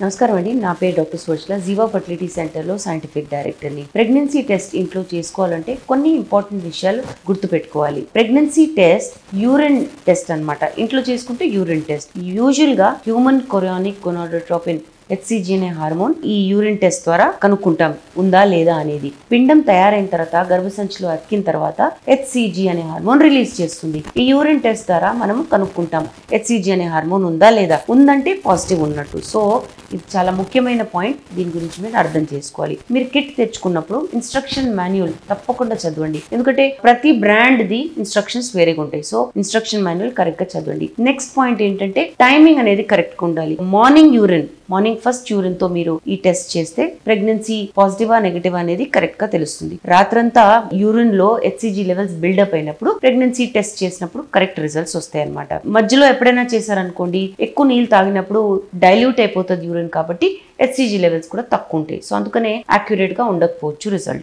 నమస్కారం అండి. నా పేరు డాక్టర్ సువర్చల. జీవా ఫర్టిలిటీ సెంటర్లో సైంటిఫిక్ డైరెక్టర్ని. ప్రెగ్నెన్సీ టెస్ట్ ఇంట్లో చేసుకోవాలంటే కొన్ని ఇంపార్టెంట్ విషయాలు గుర్తుపెట్టుకోవాలి. ప్రెగ్నెన్సీ టెస్ట్ యూరిన్ టెస్ట్ అన్నమాట. ఇంట్లో చేసుకుంటే యూరిన్ టెస్ట్. యూజువల్గా హ్యూమన్ కొరియానిక్ గొనాడోట్రోపిన్ HCG అనే హార్మోన్ ఈ యూరిన్ టెస్ట్ ద్వారా కనుక్కుంటాం ఉందా లేదా అనేది. పిండం తయారైన తర్వాత గర్భసంచిలో అతికిన తర్వాత HCG అనే హార్మోన్ రిలీజ్ చేస్తుంది. ఈ యూరిన్ టెస్ట్ ద్వారా మనం కనుక్కుంటాం HCG అనే హార్మోన్ ఉందా లేదా. ఉందంటే పాజిటివ్ ఉన్నట్టు. సో ఇది చాలా ముఖ్యమైన పాయింట్. దీని గురించి మీరు అర్థం చేసుకోవాలి. మీరు కిట్ తెచ్చుకున్నప్పుడు ఇన్స్ట్రక్షన్ మాన్యువల్ తప్పకుండా చదవండి. ఎందుకంటే ప్రతి బ్రాండ్ ది ఇన్స్ట్రక్షన్స్ వేరేగా ఉంటాయి. సో ఇన్స్ట్రక్షన్ మాన్యువల్ కరెక్ట్ గా చదవండి. నెక్స్ట్ పాయింట్ ఏంటంటే టైమింగ్ అనేది కరెక్ట్ గా ఉండాలి. మార్నింగ్ ఫస్ట్ యూరిన్ తో మీరు ఈ టెస్ట్ చేస్తే ప్రెగ్నెన్సీ పాజిటివా నెగటివ్ అనేది కరెక్ట్ గా తెలుస్తుంది. రాత్రంతా యూరిన్ లో HCG లెవెల్స్ బిల్డప్ అయినప్పుడు ప్రెగ్నెన్సీ టెస్ట్ చేసినప్పుడు కరెక్ట్ రిజల్ట్స్ వస్తాయి అనమాట. మధ్యలో ఎప్పుడైనా చేశారనుకోండి, ఎక్కువ నీళ్ళు తాగినప్పుడు డైల్యూట్ అయిపోతుంది యూరిన్, కాబట్టి HCG లెవెల్స్ కూడా తక్కువ ఉంటాయి. సో అందుకనే యాక్యురేట్ గా ఉండకపోవచ్చు రిజల్ట్.